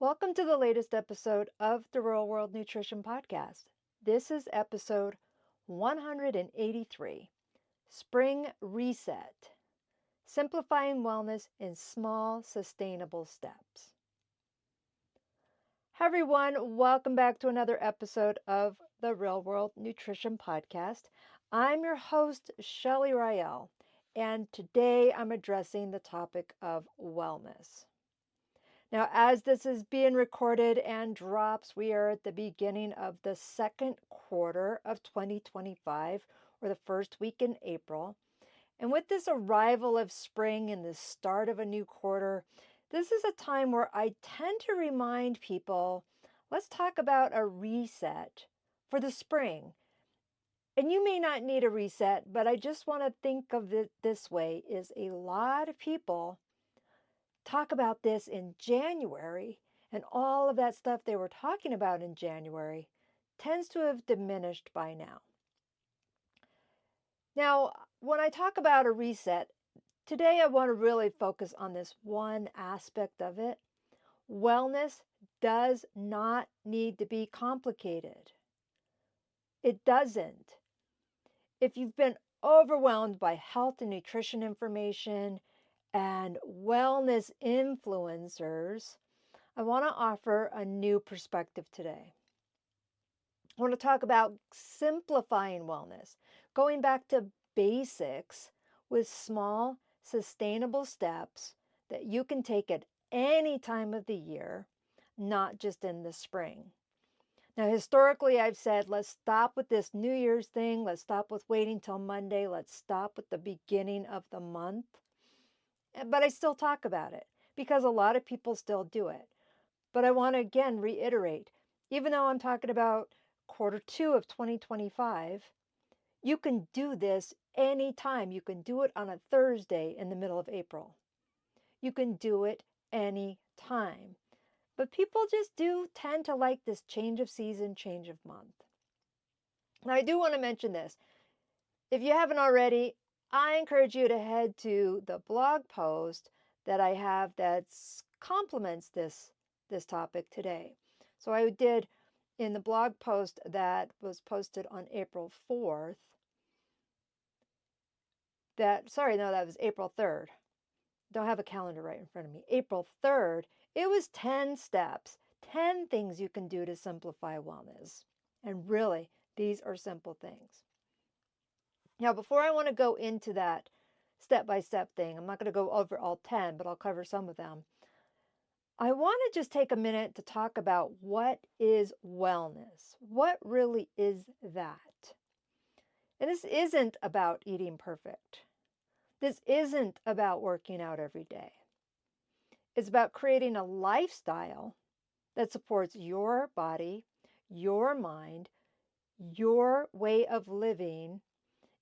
Welcome to the latest episode of the Real World Nutrition Podcast. This is episode 183, Spring Reset, Simplifying Wellness in Small, Sustainable Steps. Hi everyone, welcome back to another episode of the Real World Nutrition Podcast. I'm your host, Shelley, and today I'm addressing the topic of wellness. Now, as this is being recorded and drops, we are at the beginning of the second quarter of 2025, or the first week in April. And with this arrival of spring and the start of a new quarter, this is a time where I tend to remind people, let's talk about a reset for the spring. And you may not need a reset, but I just want to think of it this way, is a lot of people talk about this in January, and all of that stuff they were talking about in January tends to have diminished by now. Now, when I talk about a reset, today I want to really focus on this one aspect of it. Wellness does not need to be complicated. It doesn't. If you've been overwhelmed by health and nutrition information and wellness influencers, I want to offer a new perspective today. I want to talk about simplifying wellness, going back to basics with small, sustainable steps that you can take at any time of the year, not just in the spring. Now, historically, I've said, let's stop with this New Year's thing. Let's stop with waiting till Monday. Let's stop with the beginning of the month. But I still talk about it because a lot of people still do it. But I want to again reiterate, even though I'm talking about quarter two of 2025, you can do this anytime. You can do it on a Thursday in the middle of April. You can do it anytime. But people just do tend to like this change of season, change of month. Now, I do want to mention this. If you haven't already, I encourage you to head to the blog post that I have that complements this topic today. So I did in the blog post that was posted on April 4th. That was April 3rd. Don't have a calendar right in front of me. April 3rd, it was 10 steps, 10 things you can do to simplify wellness. And really, these are simple things. Now, before I want to go into that step-by-step thing, I'm not going to go over all 10, but I'll cover some of them. I want to just take a minute to talk about what is wellness. What really is that? And this isn't about eating perfect. This isn't about working out every day. It's about creating a lifestyle that supports your body, your mind, your way of living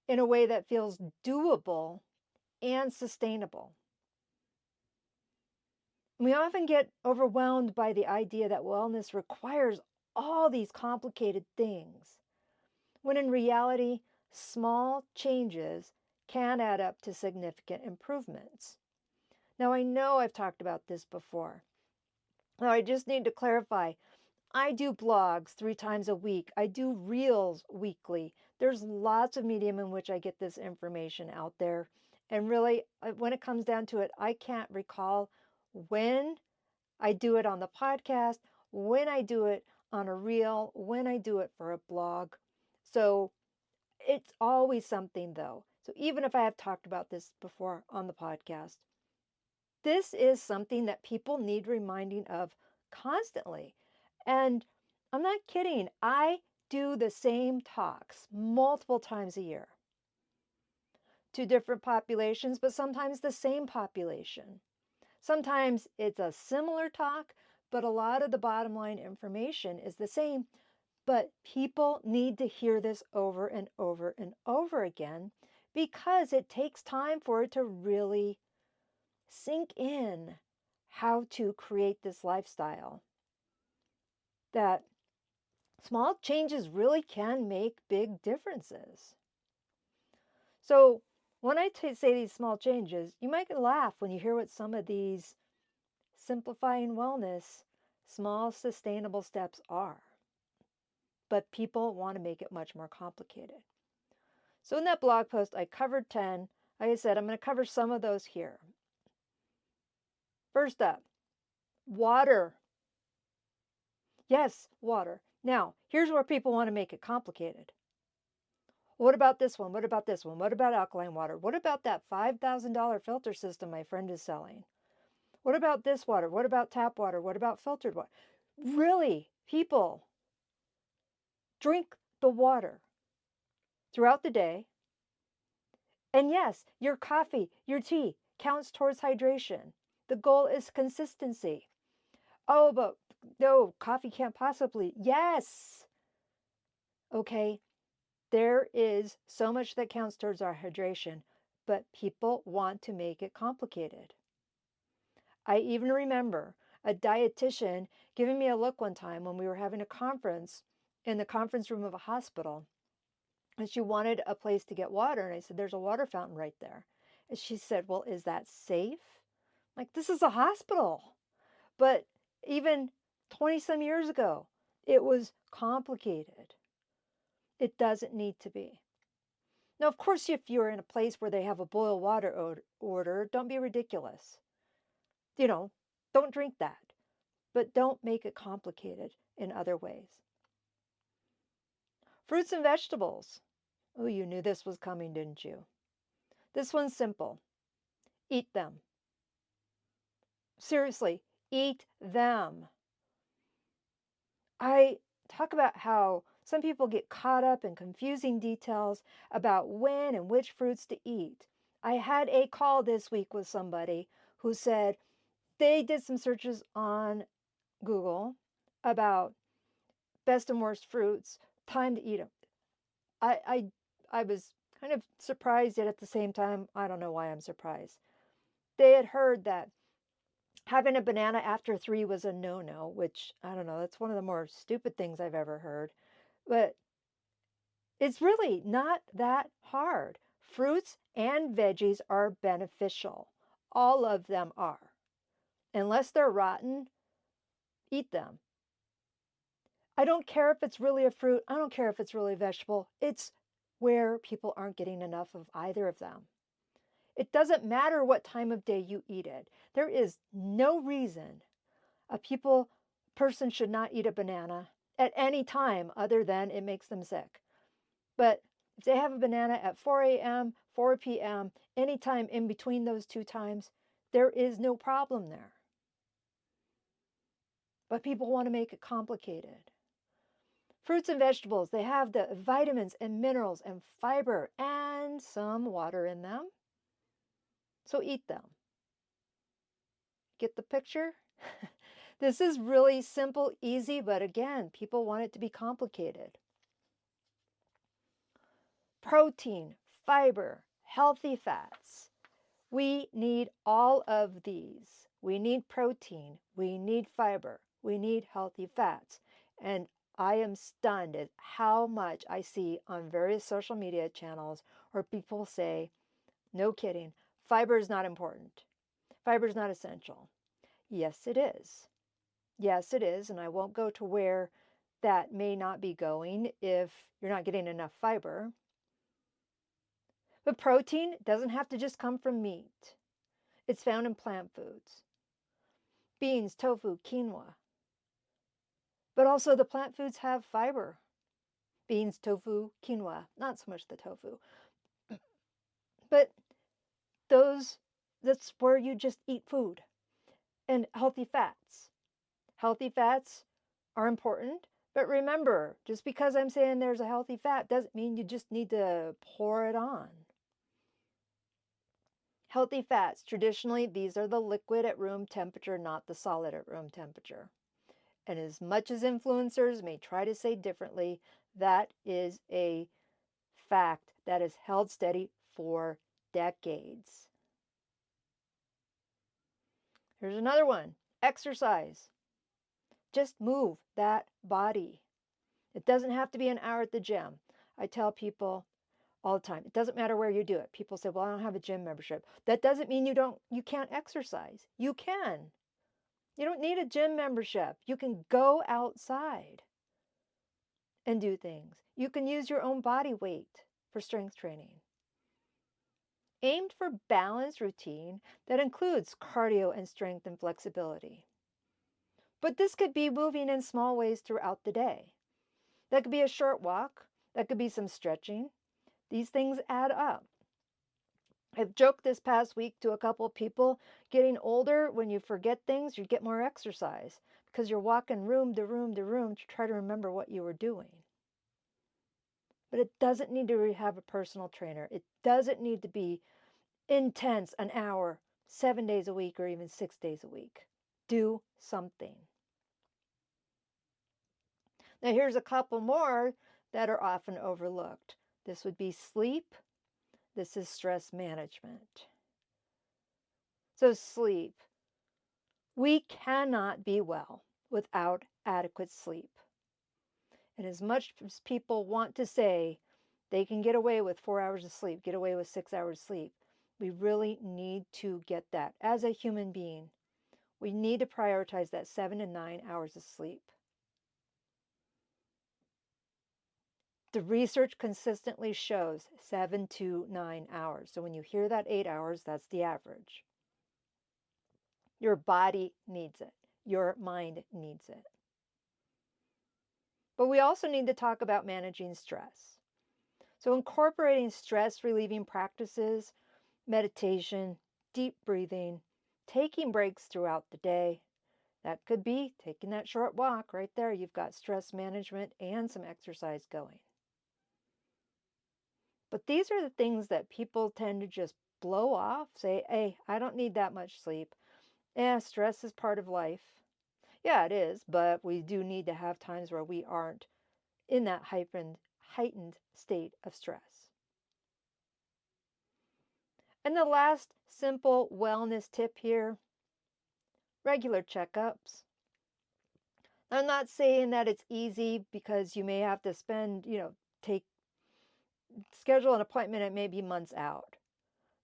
in a way that feels doable and sustainable. We often get overwhelmed by the idea that wellness requires all these complicated things, when in reality, small changes can add up to significant improvements. Now, I know I've talked about this before. Now, I just need to clarify. I do blogs 3 times a week. I do reels weekly. There's lots of medium in which I get this information out there. And really, when it comes down to it, I can't recall when I do it on the podcast, when I do it on a reel, when I do it for a blog. So it's always something though. So even if I have talked about this before on the podcast, this is something that people need reminding of constantly. And I'm not kidding. I do the same talks multiple times a year to different populations, but sometimes the same population. Sometimes it's a similar talk, but a lot of the bottom line information is the same. But people need to hear this over and over and over again because it takes time for it to really sink in how to create this lifestyle. That small changes really can make big differences. So when I say these small changes, you might laugh when you hear what some of these simplifying wellness small, sustainable steps are. But people want to make it much more complicated. So in that blog post, I covered 10. Like I said, I'm going to cover some of those here. First up, water. Yes, water. Now, here's where people want to make it complicated. What about this one? What about this one? What about alkaline water? What about that $5,000 filter system my friend is selling? What about this water? What about tap water? What about filtered water? Really, people, drink the water throughout the day. And yes, your coffee, your tea counts towards hydration. The goal is consistency. Oh, but no, coffee can't possibly. Yes. Okay, there is so much that counts towards our hydration, but people want to make it complicated. I even remember a dietitian giving me a look one time when we were having a conference in the conference room of a hospital. And she wanted a place to get water. And I said, there's a water fountain right there. And she said, well, is that safe? Like, this is a hospital. But even 20 some years ago, it was complicated. It doesn't need to be. Now, of course, if you're in a place where they have a boil water order, don't be ridiculous. Don't drink that. But don't make it complicated in other ways. Fruits and vegetables. Oh, you knew this was coming, didn't you? This one's simple. Eat them. Seriously, eat them. I talk about how some people get caught up in confusing details about when and which fruits to eat. I had a call this week with somebody who said they did some searches on Google about best and worst fruits, time to eat them. I was kind of surprised, yet at the same time, I don't know why I'm surprised. They had heard that having a banana after 3 was a no-no, which, I don't know, that's one of the more stupid things I've ever heard. But it's really not that hard. Fruits and veggies are beneficial. All of them are. Unless they're rotten, eat them. I don't care if it's really a fruit. I don't care if it's really a vegetable. It's where people aren't getting enough of either of them. It doesn't matter what time of day you eat it. There is no reason a person should not eat a banana at any time other than it makes them sick. But if they have a banana at 4 a.m., 4 p.m., anytime in between those two times, there is no problem there. But people want to make it complicated. Fruits and vegetables, they have the vitamins and minerals and fiber and some water in them. So eat them. Get the picture? This is really simple, easy, but again, people want it to be complicated. Protein, fiber, healthy fats. We need all of these. We need protein, we need fiber, we need healthy fats. And I am stunned at how much I see on various social media channels where people say, no kidding, fiber is not important. Fiber is not essential. Yes, it is. Yes, it is. And I won't go to where that may not be going if you're not getting enough fiber. But protein doesn't have to just come from meat. It's found in plant foods. Beans, tofu, quinoa. But also the plant foods have fiber. Beans, tofu, quinoa. Not so much the tofu. But that's where you just eat food. And healthy fats. Healthy fats are important. But remember, just because I'm saying there's a healthy fat doesn't mean you just need to pour it on. Healthy fats, traditionally, these are the liquid at room temperature, not the solid at room temperature. And as much as influencers may try to say differently, that is a fact that is held steady for decades. Here's another one. Exercise. Just move that body. It doesn't have to be an hour at the gym. I tell people all the time, it doesn't matter where you do it. People say, well, I don't have a gym membership. That doesn't mean you can't exercise. You can. You don't need a gym membership. You can go outside and do things. You can use your own body weight for strength training. Aimed for balanced routine that includes cardio and strength and flexibility. But this could be moving in small ways throughout the day. That could be a short walk. That could be some stretching. These things add up. I've joked this past week to a couple of people, getting older, when you forget things, you get more exercise because you're walking room to room to room to try to remember what you were doing. But it doesn't need to have a personal trainer. It doesn't need to be intense, an hour, 7 days a week, or even 6 days a week. Do something. Now, here's a couple more that are often overlooked. This would be sleep. This is stress management. So, sleep. We cannot be well without adequate sleep. And as much as people want to say they can get away with 4 hours of sleep, get away with 6 hours of sleep, we really need to get that. As a human being, we need to prioritize that 7 to 9 hours of sleep. The research consistently shows 7 to 9 hours. So when you hear that 8 hours, that's the average. Your body needs it. Your mind needs it. But we also need to talk about managing stress. So incorporating stress relieving practices, meditation, deep breathing, taking breaks throughout the day. That could be taking that short walk right there. You've got stress management and some exercise going. But these are the things that people tend to just blow off, say, hey, I don't need that much sleep. Stress is part of life. Yeah, it is, but we do need to have times where we aren't in that heightened state of stress. And the last simple wellness tip here, regular checkups. I'm not saying that it's easy because you may have to schedule an appointment and maybe months out.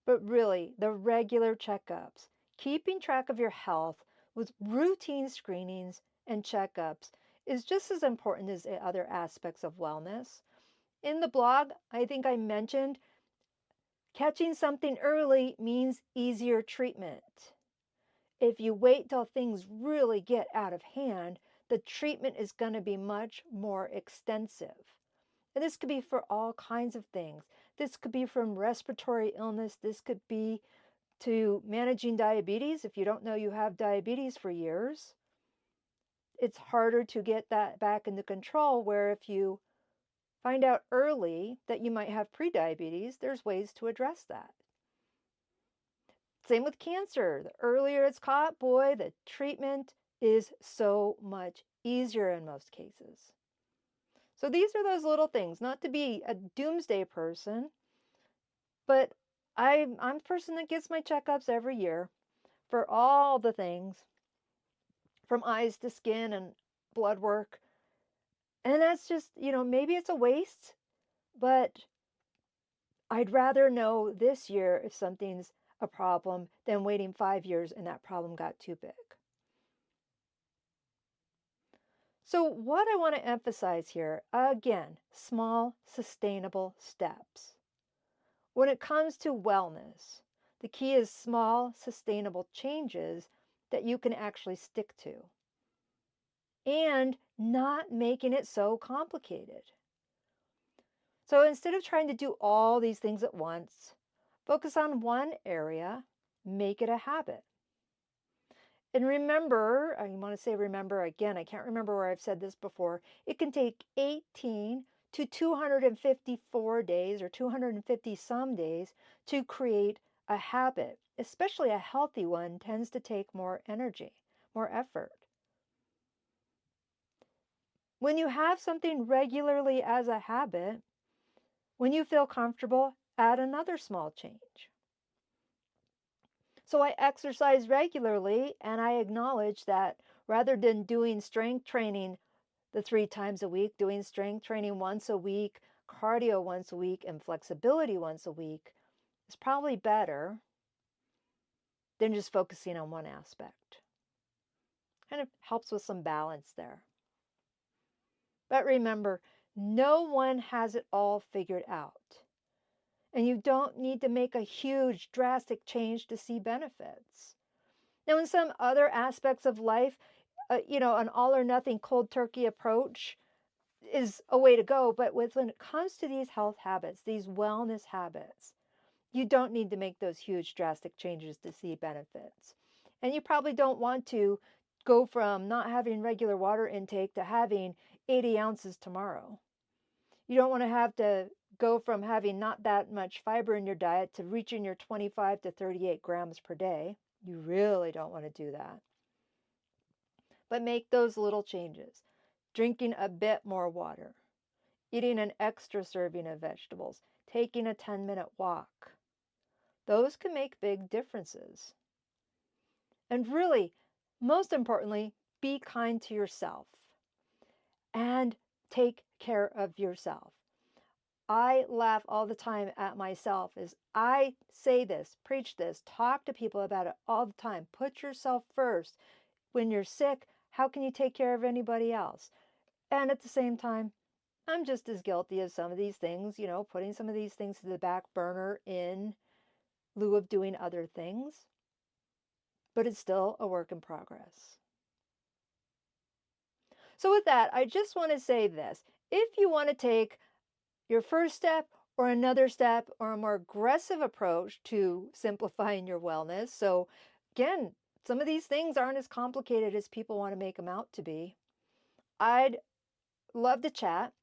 But really, the regular checkups, keeping track of your health with routine screenings and checkups is just as important as the other aspects of wellness. In the blog, I think I mentioned catching something early means easier treatment. If you wait till things really get out of hand, the treatment is going to be much more extensive. And this could be for all kinds of things. This could be from respiratory illness. This could be to managing diabetes. If you don't know you have diabetes for years, it's harder to get that back into control, where if you find out early that you might have prediabetes, there's ways to address that. Same with cancer. The earlier it's caught, boy, the treatment is so much easier in most cases. So these are those little things, not to be a doomsday person, but I'm a person that gets my checkups every year for all the things, from eyes to skin and blood work. And that's just, maybe it's a waste, but I'd rather know this year if something's a problem than waiting 5 years and that problem got too big. So what I want to emphasize here, again, small, sustainable steps. When it comes to wellness, the key is small, sustainable changes that you can actually stick to, and not making it so complicated. So instead of trying to do all these things at once, focus on one area, make it a habit. And remember, I want to say remember again, I can't remember where I've said this before, it can take 18 to 254 days or 250 some days to create a habit. Especially a healthy one tends to take more energy, more effort. When you have something regularly as a habit, when you feel comfortable, add another small change. So I exercise regularly, and I acknowledge that rather than doing strength training the 3 times a week, doing strength training once a week, cardio once a week, and flexibility once a week is probably better than just focusing on one aspect. Kind of helps with some balance there. But remember, no one has it all figured out. And you don't need to make a huge, drastic change to see benefits. Now, in some other aspects of life, an all or nothing cold turkey approach is a way to go. But when it comes to these health habits, these wellness habits, you don't need to make those huge, drastic changes to see benefits. And you probably don't want to go from not having regular water intake to having 80 ounces tomorrow. You don't want to have to go from having not that much fiber in your diet to reaching your 25 to 38 grams per day. You really don't want to do that. But make those little changes. Drinking a bit more water, eating an extra serving of vegetables, taking a 10-minute walk. Those can make big differences. And really, most importantly, be kind to yourself and take care of yourself. I laugh all the time at myself as I say this, preach this, talk to people about it all the time. Put yourself first. When you're sick, how can you take care of anybody else? And at the same time, I'm just as guilty of some of these things, putting some of these things to the back burner in lieu of doing other things. But it's still a work in progress. So with that, I just want to say this. If you want to take your first step or another step or a more aggressive approach to simplifying your wellness. So again, some of these things aren't as complicated as people want to make them out to be. I'd love to chat.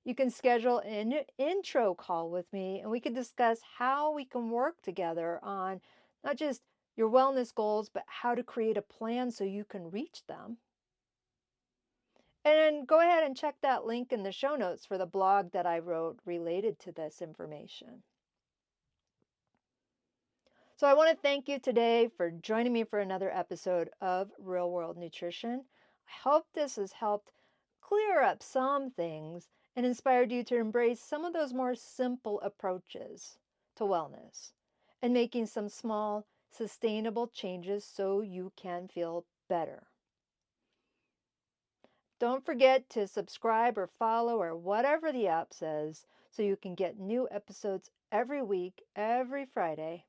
You can schedule an intro call with me and we can discuss how we can work together on not just your wellness goals, but how to create a plan so you can reach them. And go ahead and check that link in the show notes for the blog that I wrote related to this information. So I want to thank you today for joining me for another episode of Real World Nutrition. I hope this has helped clear up some things and inspired you to embrace some of those more simple approaches to wellness and making some small, sustainable changes so you can feel better. Don't forget to subscribe or follow or whatever the app says so you can get new episodes every week, every Friday.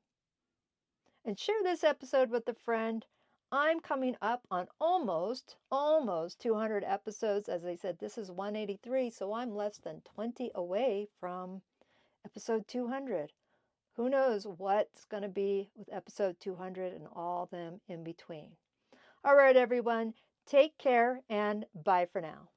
And share this episode with a friend. I'm coming up on almost 200 episodes. As I said, this is 183, so I'm less than 20 away from episode 200. Who knows what's going to be with episode 200 and all them in between. All right, everyone, take care and bye for now.